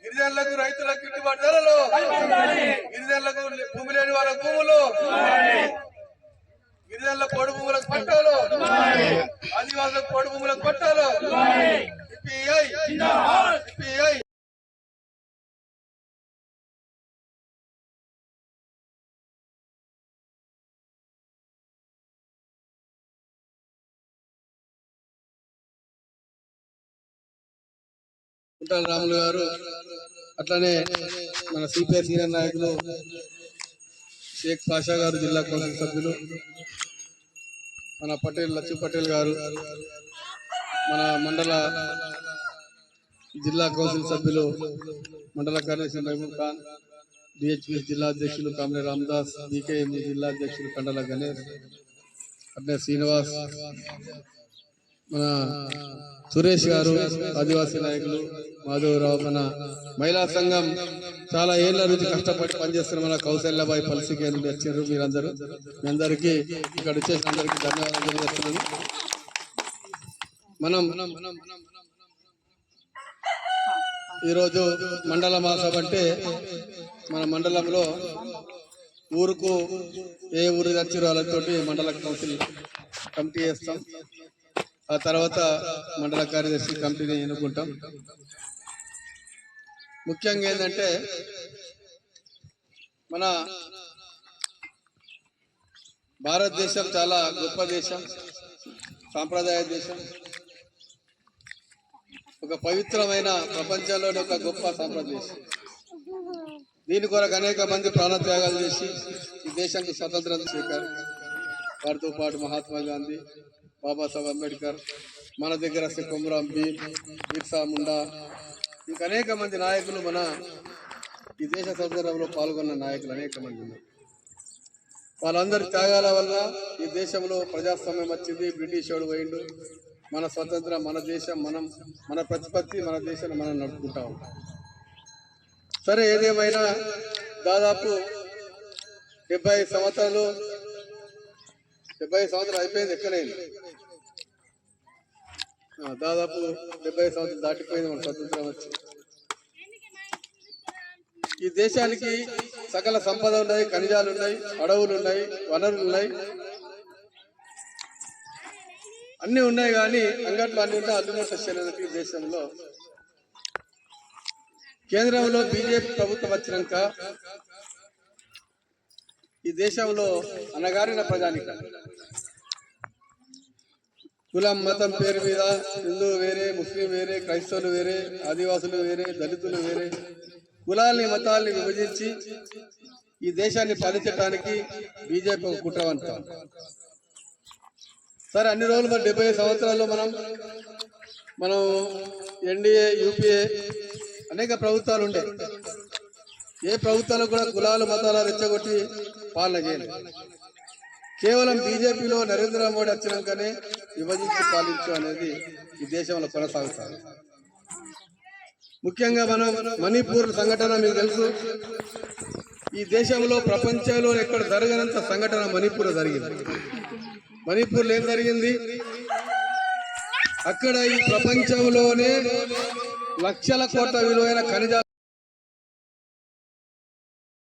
గిరిజనులకు రైతులకు గిట్టుబాటు ధరలు, గిరిజనులకు భూమి లేని వాళ్ళ భూములు, గిరిజనుల పొడి భూములకు పట్టాలు, ఆదివాసులకు పొడి భూములకు పట్టాలు. కుంటాల రాములు గారు, అట్లనే మన సిపిఐ సీనియర్ నాయకులు షేక్ పాషా గారు, జిల్లా కౌన్సిల్ సభ్యులు, మన పటేల్ లచ్చు పటేల్ గారు, మన మండల జిల్లా కౌన్సిల్ సభ్యులు మండల కార్యదర్శి మహబూబ్ ఖాన్, డిహెచ్పి జిల్లా అధ్యక్షులు కామ్రే రామదాస్, బీకేఎం జిల్లా అధ్యక్షులు కండల గణేష్, అట్లే శ్రీనివాస్, మన సురేష్ గారు, ఆదివాసీ నాయకులు మాధవరావు, మన మహిళా సంఘం చాలా ఏళ్ల నుంచి కష్టపడి పనిచేస్తున్న మన కౌశల్యాబాయి పల్సికే నుండి వచ్చారు. మీరందరూ మీ అందరికీ ఇక్కడ వచ్చేసిన అందరికీ ధన్యవాదాలు తెలియజేస్తున్నాను. మనం ఈరోజు మండల మహాసభ అంటే మన మండలంలో ఊరుకు ఏ ఊరు వచ్చారో వాళ్ళతోటి మండల కౌన్సిల్ కమిటీ చేస్తాం. ఆ తర్వాత మండల కార్యదర్శి కమిటీని ఎన్నుకుంటాం. ముఖ్యంగా ఏంటంటే మన భారతదేశం చాలా గొప్ప దేశం, సాంప్రదాయ దేశం, ఒక పవిత్రమైన ప్రపంచంలోని ఒక గొప్ప సాంప్రదాయ దేశం. దీని కొరకు అనేక మంది ప్రాణత్యాగాలు చేసి ఈ దేశానికి స్వతంత్రం చేశారు. వారితో పాటు మహాత్మా గాంధీ, బాబాసాహెబ్ అంబేద్కర్, మన దగ్గర కొమరం భీమ్, బిర్సా ముండా, ఇంకా అనేక మంది నాయకులు మన ఈ దేశ స్వతంత్రంలో పాల్గొన్న నాయకులు అనేక మంది ఉన్నారు. వాళ్ళందరి త్యాగాల వల్ల ఈ దేశంలో ప్రజాస్వామ్యం వచ్చింది. బ్రిటిష్ వాడు పోయిండు. మన స్వతంత్రం, మన దేశం, మన ప్రతిపత్తి, మన దేశాన్ని మనం నడుపుకుంటా ఉంటాం. సరే, ఏదేమైనా దాదాపు 70 సంవత్సరాలు అయిపోయింది. ఎక్కడైంది దాదాపు 70 సంవత్సరాలు దాటిపోయింది మన స్వతంత్రం వచ్చి. ఈ దేశానికి సకల సంపద ఉన్నాయి, ఖనిజాలు ఉన్నాయి, అడవులు ఉన్నాయి, వనరులు ఉన్నాయి, అన్నీ ఉన్నాయి. కానీ అంగట్లో అన్ని ఉన్నా అల్లుమొట్టలేదు. ఈ దేశంలో కేంద్రంలో బీజేపీ ప్రభుత్వం వచ్చినాక ఈ దేశంలో అనగారిన ప్రజానిక కులం మతం పేరు మీద హిందూ వేరే, ముస్లిం వేరే, క్రైస్తవులు వేరే, ఆదివాసులు వేరే, దళితులు వేరే, కులాల్ని మతాల్ని విభజించి ఈ దేశాన్ని పాలించడానికి బీజేపీ ఒక కుట్రవంతం. సరే, అన్ని రోజులు 70 సంవత్సరాల్లో మనం ఎన్డీఏ, యూపీఏ అనేక ప్రభుత్వాలు ఉండే. ఏ ప్రభుత్వాలు కూడా కులాలు మతాలు రెచ్చగొట్టి పాలన చేయలేదు. కేవలం బీజేపీలో నరేంద్ర మోడీ వచ్చినాకనే విభజించి పాలించు అనేది ఈ దేశంలో కొనసాగుతారు. ముఖ్యంగా మనం మణిపూర్ సంఘటన మీకు తెలుసు. ఈ దేశంలో ప్రపంచంలో ఎక్కడ జరగనంత సంఘటన మణిపూర్ జరిగింది. మణిపూర్లో ఏం జరిగింది? అక్కడ ఈ ప్రపంచంలోనే లక్షల కోట్ల విలువైన ఖనిజాలు